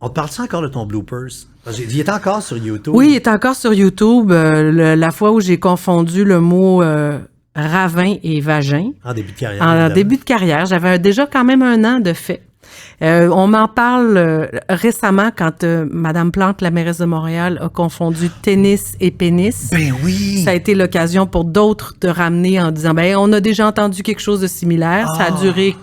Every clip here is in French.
On te parle-tu encore de ton bloopers? Il est encore sur YouTube. Oui, il est encore sur YouTube. La fois où j'ai confondu le mot ravin et vagin. En début de carrière. En début de carrière. J'avais déjà quand même 1 an de fait. On m'en parle récemment quand Madame Plante, la mairesse de Montréal, a confondu tennis et pénis. Ben oui! Ça a été l'occasion pour d'autres de ramener en disant, on a déjà entendu quelque chose de similaire. Ça a duré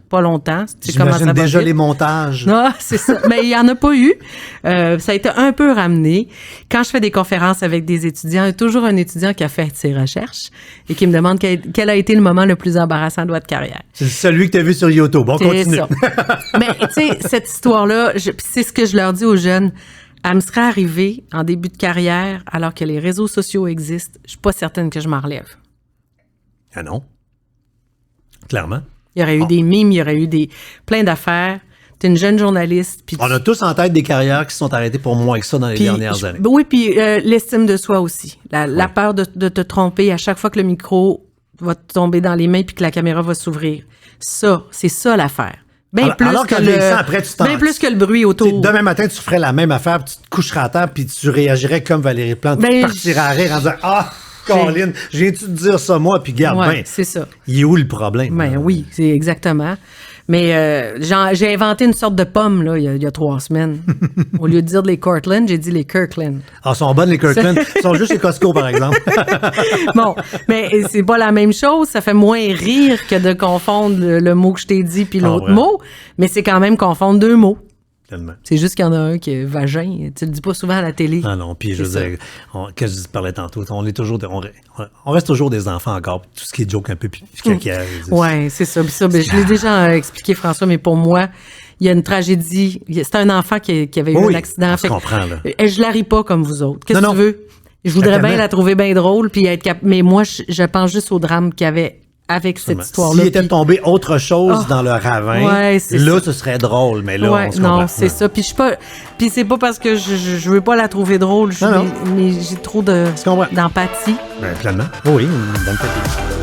pas longtemps. J'imagine déjà les montages. Non, c'est ça. Mais il y en a pas eu. Ça a été un peu ramené. Quand je fais des conférences avec des étudiants, il y a toujours un étudiant qui a fait ses recherches et qui me demande quel a été le moment le plus embarrassant de votre carrière. C'est celui que tu as vu sur YouTube. On continue. Ça. Mais tu sais, cette histoire-là, c'est ce que je leur dis aux jeunes. Elle me serait arrivée en début de carrière alors que les réseaux sociaux existent. Je suis pas certaine que je m'en relève. Ah non? Clairement. Il y aurait eu des mimes, il y aurait eu plein d'affaires. T'es une jeune journaliste. On a tous en tête des carrières qui se sont arrêtées pour moins que ça dans les dernières années. Oui, puis l'estime de soi aussi. La peur de te tromper à chaque fois que le micro va te tomber dans les mains puis que la caméra va s'ouvrir. Ça, c'est ça l'affaire. Bien plus que le bruit autour. Demain matin, tu ferais la même affaire, puis tu te coucherais à terre, puis tu réagirais comme Valérie Plante. Tu partirais à rire en disant « Ah! » Caroline, j'ai-tu de dire ça, moi, puis garde bien. C'est ça. Il est où le problème? Ben oui, c'est exactement. Mais j'ai inventé une sorte de pomme, là, il y a 3 semaines. Au lieu de dire les Cortland, j'ai dit les Kirkland. Ah, sont bonnes, les Kirkland. Ils sont juste les Costco, par exemple. Bon, mais c'est pas la même chose. Ça fait moins rire que de confondre le mot que je t'ai dit puis l'autre mot. Mais c'est quand même confondre 2 mots. Tellement. C'est juste qu'il y en a un qui est vagin. Tu le dis pas souvent à la télé. Ah non, puis je veux dire, qu'est-ce que je parlais tantôt, on reste toujours des enfants encore, tout ce qui est joke un peu caca. Oui, c'est ça. Je l'ai déjà expliqué, François, mais pour moi, il y a une tragédie. C'est un enfant qui avait eu un accident. Je comprends, là. Je la ris pas comme vous autres. Qu'est-ce que tu veux? Je voudrais bien la trouver bien drôle, puis mais moi, je pense juste au drame qu'il y avait avec cette histoire-là. S'il était tombé autre chose dans le ravin, là, ce serait drôle, mais là, on se comprend. Non, c'est ça. Puis c'est pas parce que je veux pas la trouver drôle, mais j'ai trop d'empathie. Ben, pleinement. Oui, une bonne empathie.